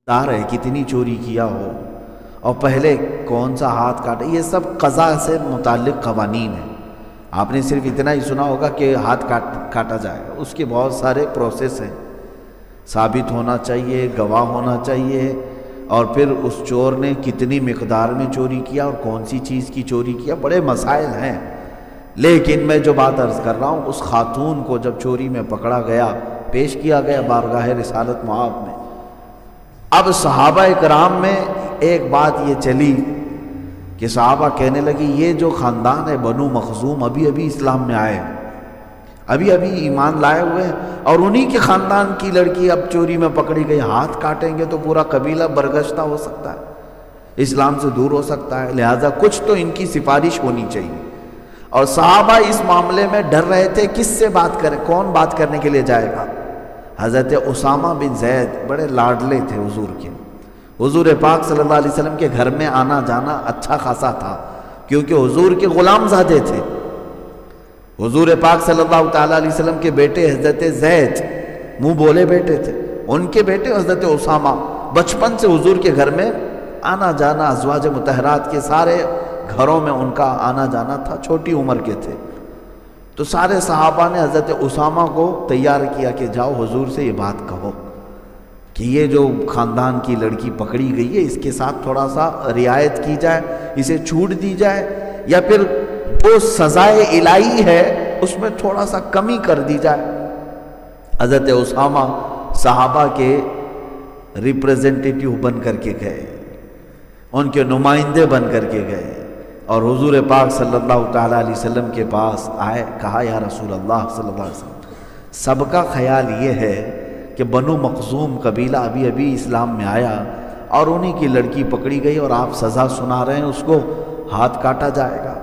دار ہے کتنی چوری کیا ہو اور پہلے کون سا ہاتھ کاٹا، یہ سب قضا سے متعلق قوانین ہیں۔ آپ نے صرف اتنا ہی سنا ہوگا کہ ہاتھ کاٹا جائے گا، اس کے بہت سارے پروسیس ہیں، ثابت ہونا چاہیے، گواہ ہونا چاہیے، اور پھر اس چور نے کتنی مقدار میں چوری کیا اور کون سی چیز کی چوری کیا، بڑے مسائل ہیں۔ لیکن میں جو بات عرض کر رہا ہوں، اس خاتون کو جب چوری میں پکڑا گیا، پیش کیا گیا بارگاہ رسالت مآب میں، اب صحابہ کرام میں ایک بات یہ چلی کہ صحابہ کہنے لگی یہ جو خاندان ہے بنو مخزوم ابھی اسلام میں آئے، ابھی ایمان لائے ہوئے ہیں، اور انہی کے خاندان کی لڑکی اب چوری میں پکڑی گئی، ہاتھ کاٹیں گے تو پورا قبیلہ برگشتہ ہو سکتا ہے، اسلام سے دور ہو سکتا ہے، لہذا کچھ تو ان کی سفارش ہونی چاہیے۔ اور صحابہ اس معاملے میں ڈر رہے تھے کس سے بات کریں، کون بات کرنے کے لیے جائے گا۔ حضرت اسامہ بن زید بڑے لاڈلے تھے حضور کے، حضور پاک صلی اللہ علیہ وسلم کے گھر میں آنا جانا اچھا خاصا تھا، کیونکہ حضور کے غلام زادے تھے۔ حضور پاک صلی اللہ تعالیٰ علیہ وسلم کے بیٹے حضرت زید منہ بولے بیٹے تھے، ان کے بیٹے حضرت اسامہ بچپن سے حضور کے گھر میں آنا جانا، ازواج مطہرات کے سارے گھروں میں ان کا آنا جانا تھا، چھوٹی عمر کے تھے۔ تو سارے صحابہ نے حضرت اسامہ کو تیار کیا کہ جاؤ حضور سے یہ بات کہو کہ یہ جو خاندان کی لڑکی پکڑی گئی ہے اس کے ساتھ تھوڑا سا رعایت کی جائے، اسے چھوٹ دی جائے، یا پھر وہ سزائے الہی ہے اس میں تھوڑا سا کمی کر دی جائے۔ حضرت اسامہ صحابہ کے ریپریزنٹیٹیو بن کر کے گئے، ان کے نمائندے بن کر کے گئے، اور حضور پاک صلی اللہ تعالیٰ علیہ وسلم کے پاس آئے، کہا یا رسول اللہ صلی اللہ علیہ وسلم، سب کا خیال یہ ہے کہ بنو مخزوم قبیلہ ابھی اسلام میں آیا اور انہی کی لڑکی پکڑی گئی اور آپ سزا سنا رہے ہیں، اس کو ہاتھ کاٹا جائے گا۔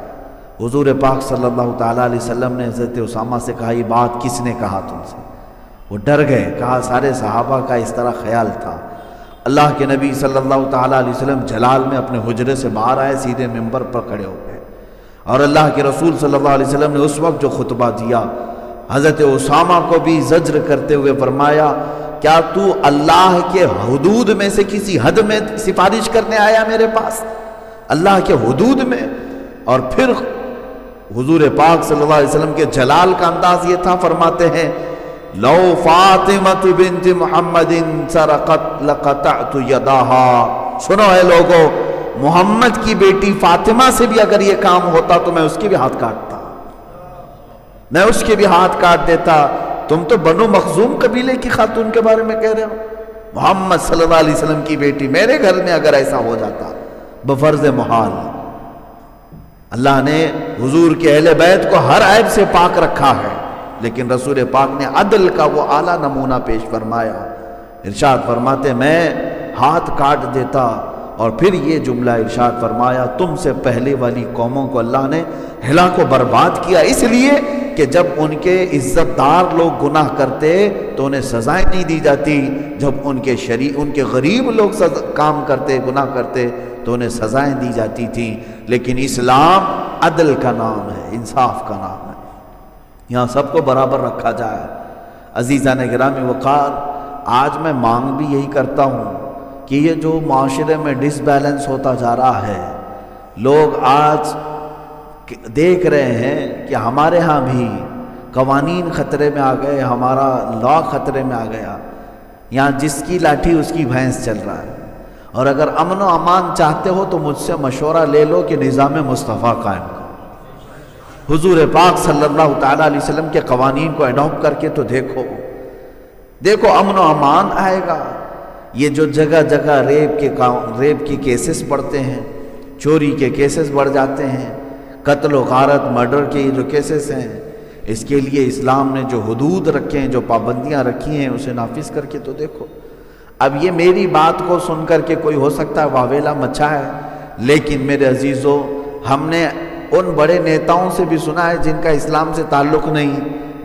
حضور پاک صلی اللہ تعالیٰ علیہ وسلم نے حضرت اسامہ سے کہا یہ بات کس نے کہا تم سے؟ وہ ڈر گئے، کہا سارے صحابہ کا اس طرح خیال تھا۔ اللہ کے نبی صلی اللہ تعالیٰ علیہ وسلم جلال میں اپنے حجرے سے باہر آئے، سیدھے منبر پر کھڑے ہو گئے، اور اللہ کے رسول صلی اللہ علیہ وسلم نے اس وقت جو خطبہ دیا، حضرت اسامہ کو بھی زجر کرتے ہوئے فرمایا کیا تو اللہ کے حدود میں سے کسی حد میں سفارش کرنے آیا میرے پاس، اللہ کے حدود میں؟ اور پھر حضور پاک صلی اللہ علیہ وسلم کے جلال کا انداز یہ تھا، فرماتے ہیں لو فاطمہ بنت محمد سرقت لقطعت یداہا، سنو اے لوگو، محمد کی بیٹی فاطمہ سے بھی اگر یہ کام ہوتا تو میں اس کے بھی ہاتھ کاٹتا، میں اس کے بھی ہاتھ کاٹ دیتا۔ تم تو بنو مخزوم قبیلے کی خاتون کے بارے میں کہہ رہے ہو، محمد صلی اللہ علیہ وسلم کی بیٹی میرے گھر میں اگر ایسا ہو جاتا بفرض محال۔ اللہ نے حضور کے اہل بیت کو ہر عیب سے پاک رکھا ہے، لیکن رسول پاک نے عدل کا وہ اعلیٰ نمونہ پیش فرمایا، ارشاد فرماتے میں ہاتھ کاٹ دیتا، اور پھر یہ جملہ ارشاد فرمایا تم سے پہلے والی قوموں کو اللہ نے ہلاک و برباد کیا، اس لیے کہ جب ان کے عزت دار لوگ گناہ کرتے تو انہیں سزائیں نہیں دی جاتی، جب ان کے غریب لوگ کام کرتے، گناہ کرتے تو انہیں سزائیں دی جاتی تھیں۔ لیکن اسلام عدل کا نام ہے، انصاف کا نام ہے، یہاں سب کو برابر رکھا جائے۔ عزیزان گرامی وقار، آج میں مانگ بھی یہی کرتا ہوں کہ یہ جو معاشرے میں ڈس بیلنس ہوتا جا رہا ہے، لوگ آج دیکھ رہے ہیں کہ ہمارے ہاں بھی قوانین خطرے میں آ گئے، ہمارا لا خطرے میں آ گیا، یہاں جس کی لاٹھی اس کی بھینس چل رہا ہے، اور اگر امن و امان چاہتے ہو تو مجھ سے مشورہ لے لو کہ نظام مصطفیٰ قائم کرو، حضور پاک صلی اللہ تعالیٰ علیہ وسلم کے قوانین کو اڈاپٹ کر کے تو دیکھو امن و امان آئے گا۔ یہ جو جگہ جگہ ریپ کی کیسز بڑھتے ہیں، چوری کے کیسز بڑھ جاتے ہیں، قتل و غارت مرڈر کے جو کیسز ہیں، اس کے لیے اسلام نے جو حدود رکھے ہیں، جو پابندیاں رکھی ہیں، اسے نافذ کر کے تو دیکھو۔ اب یہ میری بات کو سن کر کے کوئی ہو سکتا ہے واویلا مچا ہے، لیکن میرے عزیزو، ہم نے ان بڑے نیتاؤں سے بھی سنا ہے جن کا اسلام سے تعلق نہیں،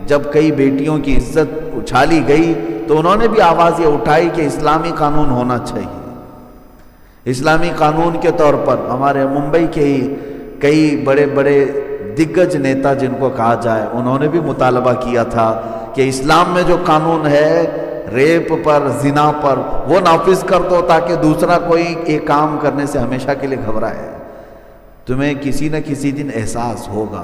جب کئی بیٹیوں کی عزت اچھالی گئی تو انہوں نے بھی آواز یہ اٹھائی کہ اسلامی قانون ہونا چاہیے۔ اسلامی قانون کے طور پر ہمارے ممبئی کے ہی کئی بڑے بڑے دگج نیتا جن کو کہا جائے، انہوں نے بھی مطالبہ کیا تھا کہ اسلام میں جو قانون ہے ریپ پر، زنا پر، وہ نافذ کر دو تاکہ دوسرا کوئی ایک کام کرنے سے ہمیشہ کے لیے گھبرائے۔ تمہیں کسی نہ کسی دن احساس ہوگا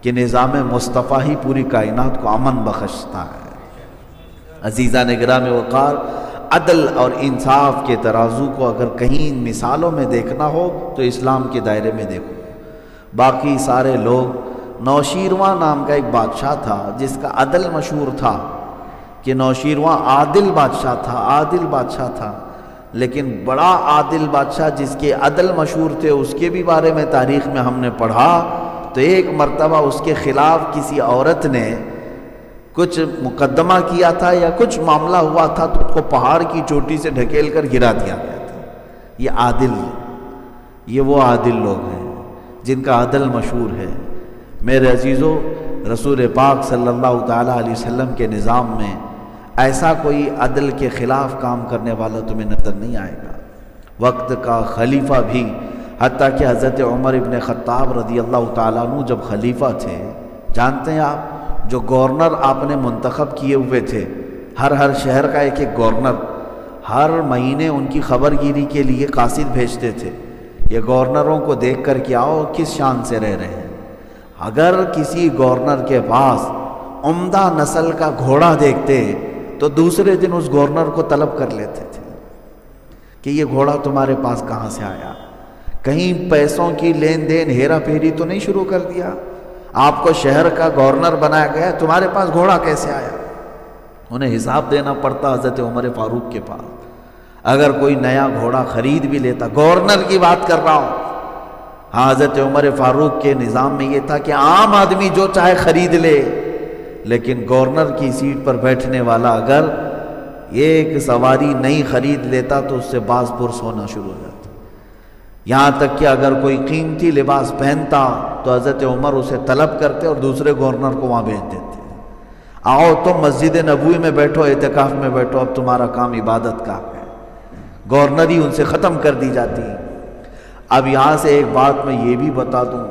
کہ نظام مصطفیٰ ہی پوری کائنات کو امن بخشتا ہے۔ عزیزان گرامی وقار، عدل اور انصاف کے ترازو کو اگر کہیں مثالوں میں دیکھنا ہو تو اسلام کے دائرے میں دیکھو۔ باقی سارے لوگ، نوشیروان نام کا ایک بادشاہ تھا جس کا عدل مشہور تھا کہ نوشیروان عادل بادشاہ تھا، لیکن بڑا عادل بادشاہ جس کے عدل مشہور تھے اس کے بھی بارے میں تاریخ میں ہم نے پڑھا تو ایک مرتبہ اس کے خلاف کسی عورت نے کچھ مقدمہ کیا تھا یا کچھ معاملہ ہوا تھا تو اس کو پہاڑ کی چوٹی سے ڈھکیل کر گرا دیا گیا تھا۔ یہ وہ عادل لوگ ہیں جن کا عدل مشہور ہے۔ میرے عزیزو، رسول پاک صلی اللہ تعالیٰ علیہ وسلم کے نظام میں ایسا کوئی عدل کے خلاف کام کرنے والا تمہیں نظر نہیں آئے گا۔ وقت کا خلیفہ بھی، حتیٰ کہ حضرت عمر ابن خطاب رضی اللہ تعالیٰ عنہ جب خلیفہ تھے، جانتے ہیں آپ، جو گورنر آپ نے منتخب کیے ہوئے تھے، ہر شہر کا ایک گورنر، ہر مہینے ان کی خبر گیری کے لیے قاصد بھیجتے تھے، یہ گورنروں کو دیکھ کر کے آؤ کس شان سے رہ رہے ہیں۔ اگر کسی گورنر کے پاس عمدہ نسل کا گھوڑا دیکھتے تو دوسرے دن اس گورنر کو طلب کر لیتے تھے کہ یہ گھوڑا تمہارے پاس کہاں سے آیا، کہیں پیسوں کی لین دین ہیرا پھیری تو نہیں شروع کر دیا، آپ کو شہر کا گورنر بنایا گیا، تمہارے پاس گھوڑا کیسے آیا۔ انہیں حساب دینا پڑتا حضرت عمر فاروق کے پاس۔ اگر کوئی نیا گھوڑا خرید بھی لیتا، گورنر کی بات کر رہا ہوں، ہاں، حضرت عمر فاروق کے نظام میں یہ تھا کہ عام آدمی جو چاہے خرید لے، لیکن گورنر کی سیٹ پر بیٹھنے والا اگر ایک سواری نہیں خرید لیتا تو اس سے باز پرس ہونا شروع ہو جاتا۔ یہاں تک کہ اگر کوئی قیمتی لباس پہنتا تو حضرت عمر اسے طلب کرتے اور دوسرے گورنر کو وہاں بھیج دیتے، آؤ تم مسجد نبوی میں بیٹھو، اعتکاف میں بیٹھو، اب تمہارا کام عبادت کا ہے۔ گورنری ان سے ختم کر دی جاتی۔ اب یہاں سے ایک بات میں یہ بھی بتا دوں،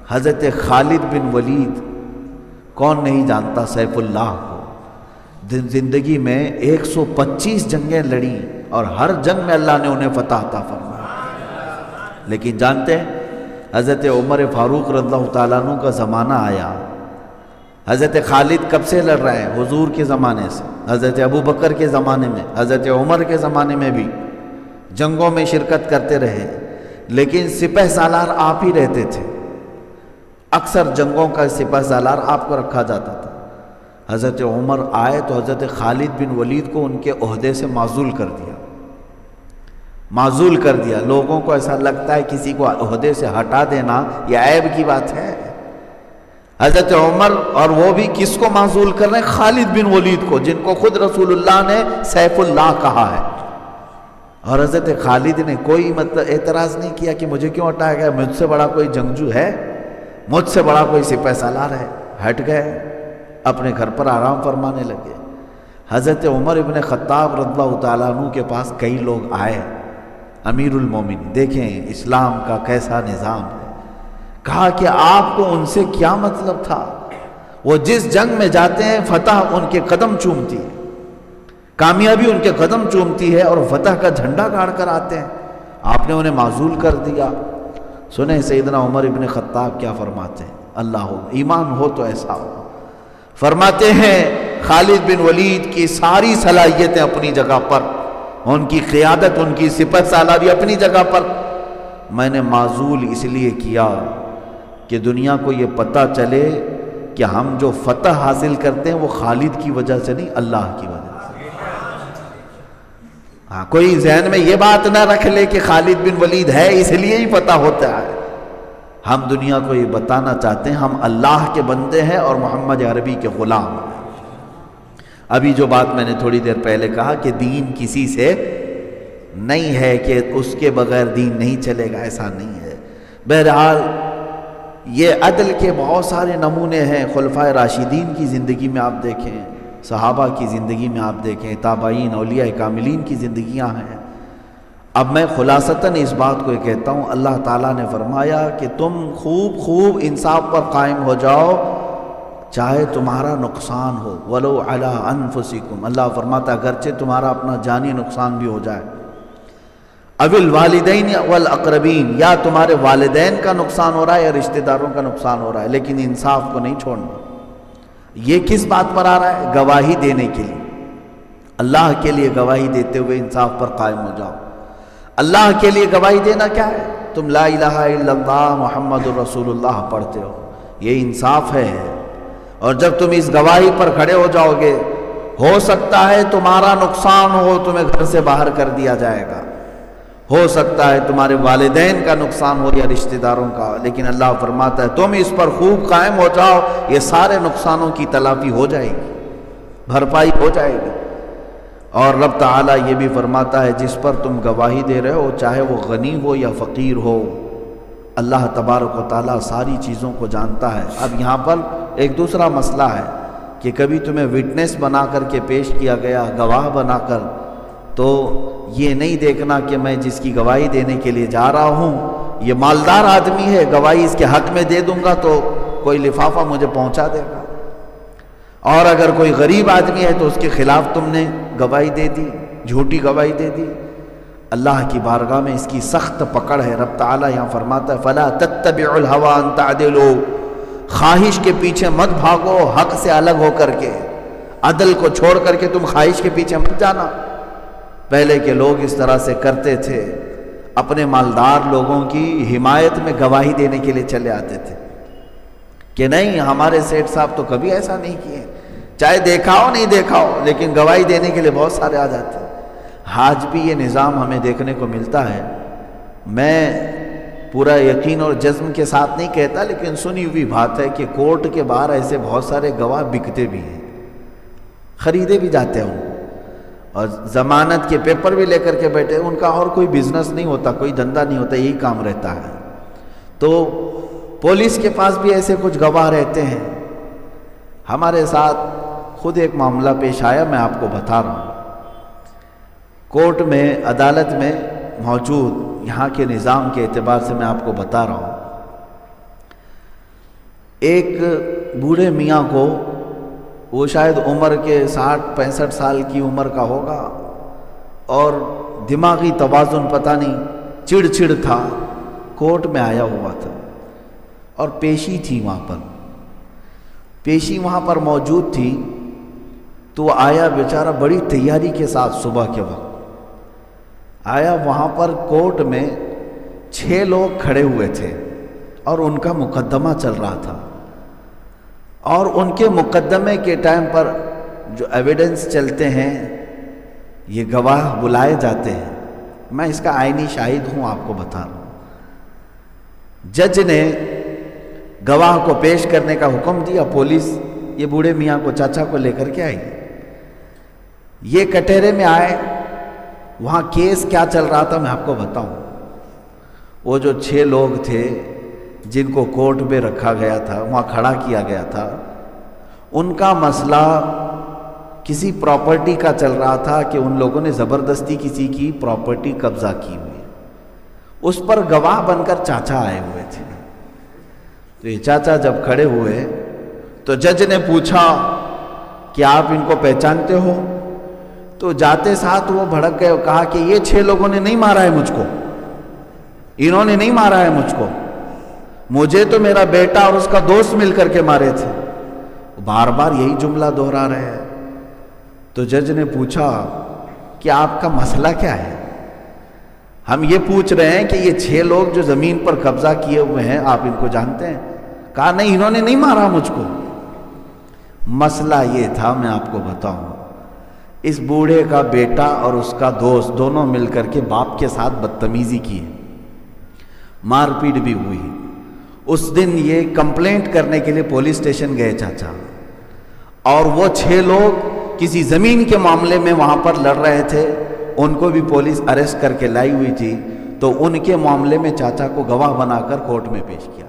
حضرت خالد بن ولید، کون نہیں جانتا سیف اللہ کو، زندگی میں 125 جنگیں لڑی اور ہر جنگ میں اللہ نے انہیں فتح عطا فرمایا۔ لیکن جانتے ہیں حضرت عمر فاروق رضی اللہ تعالیٰ عنہ کا زمانہ آیا، حضرت خالد کب سے لڑ رہے ہیں؟ حضور کے زمانے سے، حضرت ابو بکر کے زمانے میں، حضرت عمر کے زمانے میں بھی جنگوں میں شرکت کرتے رہے، لیکن سپہ سالار آپ ہی رہتے تھے، اکثر جنگوں کا سپہ سالار آپ کو رکھا جاتا تھا۔ حضرت عمر آئے تو حضرت خالد بن ولید کو ان کے عہدے سے معزول کر دیا۔ لوگوں کو ایسا لگتا ہے کسی کو عہدے سے ہٹا دینا یہ عیب کی بات ہے۔ حضرت عمر، اور وہ بھی کس کو معزول کر رہے ہیں؟ خالد بن ولید کو، جن کو خود رسول اللہ نے سیف اللہ کہا ہے۔ اور حضرت خالد نے کوئی اعتراض نہیں کیا کہ مجھے کیوں ہٹایا گیا، مجھ سے بڑا کوئی جنگجو ہے، مجھ سے بڑا کوئی سپہ سالار ہے۔ ہٹ گئے، اپنے گھر پر آرام فرمانے لگے۔ حضرت عمر ابن خطاب رضی اللہ تعالیٰ عنہ کے پاس کئی لوگ آئے، امیر المومنین، دیکھیں اسلام کا کیسا نظام ہے۔ کہا کہ آپ کو ان سے کیا مطلب تھا؟ وہ جس جنگ میں جاتے ہیں فتح ان کے قدم چومتی ہے، کامیابی ان کے قدم چومتی ہے اور فتح کا جھنڈا گاڑ کر آتے ہیں، آپ نے انہیں معزول کر دیا۔ سنیں سیدنا عمر ابن خطاب کیا فرماتے ہیں، اللہ ہو، ایمان ہو تو ایسا ہو، فرماتے ہیں خالد بن ولید کی ساری صلاحیتیں اپنی جگہ پر، ان کی قیادت، ان کی سپہ سالاری اپنی جگہ پر، میں نے معزول اس لیے کیا کہ دنیا کو یہ پتہ چلے کہ ہم جو فتح حاصل کرتے ہیں وہ خالد کی وجہ سے نہیں، اللہ کی وجہ سے۔ ہاں، کوئی ذہن میں یہ بات نہ رکھ لے کہ خالد بن ولید ہے اس لیے ہی فتح ہوتا ہے۔ ہم دنیا کو یہ بتانا چاہتے ہیں ہم اللہ کے بندے ہیں اور محمد عربی کے غلام ہیں۔ ابھی جو بات میں نے تھوڑی دیر پہلے کہا کہ دین کسی سے نہیں ہے کہ اس کے بغیر دین نہیں چلے گا، ایسا نہیں ہے۔ بہرحال یہ عدل کے بہت سارے نمونے ہیں، خلفائے راشدین کی زندگی میں آپ دیکھیں، صحابہ کی زندگی میں آپ دیکھیں، تابعین، اولیاء کاملین کی زندگیاں ہیں۔ اب میں خلاصتاً اس بات کو یہ کہتا ہوں، اللہ تعالیٰ نے فرمایا کہ تم خوب انصاف پر قائم ہو جاؤ، چاہے تمہارا نقصان ہو، ولو علی انفسکم، اللہ فرماتا اگرچہ تمہارا اپنا جانی نقصان بھی ہو جائے، او الوالدین والاقربین، یا تمہارے والدین کا نقصان ہو رہا ہے یا رشتہ داروں کا نقصان ہو رہا ہے، لیکن انصاف کو نہیں چھوڑنا۔ یہ کس بات پر آ رہا ہے؟ گواہی دینے کے لیے، اللہ کے لیے گواہی دیتے ہوئے انصاف پر قائم ہو جاؤ۔ اللہ کے لیے گواہی دینا کیا ہے؟ تم لا الہ الا اللہ محمد الرسول اللہ پڑھتے ہو، یہ انصاف ہے۔ اور جب تم اس گواہی پر کھڑے ہو جاؤ گے، ہو سکتا ہے تمہارا نقصان ہو، تمہیں گھر سے باہر کر دیا جائے گا، ہو سکتا ہے تمہارے والدین کا نقصان ہو یا رشتہ داروں کا، لیکن اللہ فرماتا ہے تم اس پر خوب قائم ہو جاؤ، یہ سارے نقصانوں کی تلافی ہو جائے گی، بھرپائی ہو جائے گی۔ اور رب تعالیٰ یہ بھی فرماتا ہے جس پر تم گواہی دے رہے ہو، چاہے وہ غنی ہو یا فقیر ہو، اللہ تبارک و تعالیٰ ساری چیزوں کو جانتا ہے۔ اب یہاں پر ایک دوسرا مسئلہ ہے کہ کبھی تمہیں وٹنس بنا کر کے پیش کیا گیا، گواہ بنا کر، تو یہ نہیں دیکھنا کہ میں جس کی گواہی دینے کے لیے جا رہا ہوں یہ مالدار آدمی ہے، گواہی اس کے حق میں دے دوں گا تو کوئی لفافہ مجھے پہنچا دے گا، اور اگر کوئی غریب آدمی ہے تو اس کے خلاف تم نے گواہی دے دی، جھوٹی گواہی دے دی۔ اللہ کی بارگاہ میں اس کی سخت پکڑ ہے۔ رب تعالیٰ یہاں فرماتا ہے فَلَا تَتَّبِعُوا الْهَوَىٰ أَن تَعْدِلُوا، خواہش کے پیچھے مت بھاگو، حق سے الگ ہو کر کے، عدل کو چھوڑ کر کے تم خواہش کے پیچھے مت جانا۔ پہلے کے لوگ اس طرح سے کرتے تھے، اپنے مالدار لوگوں کی حمایت میں گواہی دینے کے لیے چلے آتے تھے کہ نہیں ہمارے سیٹھ صاحب تو کبھی ایسا نہیں کیے، چاہے دیکھا ہو نہیں دیکھا ہو، لیکن گواہی دینے کے لیے بہت سارے آ جاتے ہیں۔ آج بھی یہ نظام ہمیں دیکھنے کو ملتا ہے۔ میں پورا یقین اور جزم کے ساتھ نہیں کہتا، لیکن سنی ہوئی بات ہے کہ کورٹ کے باہر ایسے بہت سارے گواہ بکتے بھی ہیں، خریدے بھی جاتے ہیں ان کو، اور ضمانت کے پیپر بھی لے کر کے بیٹھے، ان کا اور کوئی بزنس نہیں ہوتا، کوئی دھندا نہیں ہوتا، یہی کام رہتا ہے۔ تو پولیس کے پاس بھی ایسے کچھ گواہ رہتے ہیں۔ ہمارے ساتھ خود ایک معاملہ پیش آیا، میں آپ کو بتا رہا ہوں۔ کورٹ میں، عدالت میں موجود یہاں کے نظام کے اعتبار سے میں آپ کو بتا رہا ہوں، ایک بوڑھے میاں کو، وہ شاید عمر کے 60-65 سال کی عمر کا ہوگا، اور دماغی توازن پتہ نہیں، چڑ تھا، کورٹ میں آیا ہوا تھا، اور پیشی تھی وہاں پر، پیشی وہاں پر موجود تھی۔ تو وہ آیا بیچارہ بڑی تیاری کے ساتھ، صبح کے وقت آیا، وہاں پر کورٹ میں 6 لوگ کھڑے ہوئے تھے اور ان کا مقدمہ چل رہا تھا، اور ان کے مقدمے کے ٹائم پر جو ایویڈنس چلتے ہیں، یہ گواہ بلائے جاتے ہیں، میں اس کا عینی شاہد ہوں، آپ کو بتا رہا ہوں۔ جج نے گواہ کو پیش کرنے کا حکم دیا، پولیس یہ بوڑھے میاں کو، چاچا کو لے کر کے آئی، یہ کٹہرے میں آئے۔ وہاں کیس کیا چل رہا تھا میں آپ کو بتاؤں۔ وہ جو 6 لوگ تھے جن کو کورٹ میں رکھا گیا تھا، وہاں کھڑا کیا گیا تھا، ان کا مسئلہ کسی پراپرٹی کا چل رہا تھا کہ ان لوگوں نے زبردستی کسی کی پراپرٹی قبضہ کی ہوئی، اس پر گواہ بن کر چاچا آئے ہوئے تھے۔ تو یہ چاچا جب کھڑے ہوئے تو جج نے پوچھا کہ آپ ان کو پہچانتے ہو؟ تو جاتے ساتھ وہ بھڑک گئے اور کہا کہ یہ 6 لوگوں نے نہیں مارا ہے مجھ کو، انہوں نے نہیں مارا ہے مجھ کو، مجھے تو میرا بیٹا اور اس کا دوست مل کر کے مارے تھے۔ بار بار یہی جملہ دہرا رہے ہیں۔ تو جج نے پوچھا کہ آپ کا مسئلہ کیا ہے؟ ہم یہ پوچھ رہے ہیں کہ یہ 6 لوگ جو زمین پر قبضہ کیے ہوئے ہیں، آپ ان کو جانتے ہیں؟ کہا نہیں، انہوں نے نہیں مارا مجھ کو۔ مسئلہ یہ تھا، میں آپ کو بتاؤں، اس بوڑھے کا بیٹا اور اس کا دوست دونوں مل کر کے باپ کے ساتھ بدتمیزی کی ہے، مار پیٹ بھی ہوئی۔ اس دن یہ کمپلینٹ کرنے کے لیے پولیس اسٹیشن گئے چاچا، اور وہ 6 لوگ کسی زمین کے معاملے میں وہاں پر لڑ رہے تھے، ان کو بھی پولیس اریسٹ کر کے لائی ہوئی تھی، تو ان کے معاملے میں چاچا کو گواہ بنا کر کورٹ میں پیش کیا۔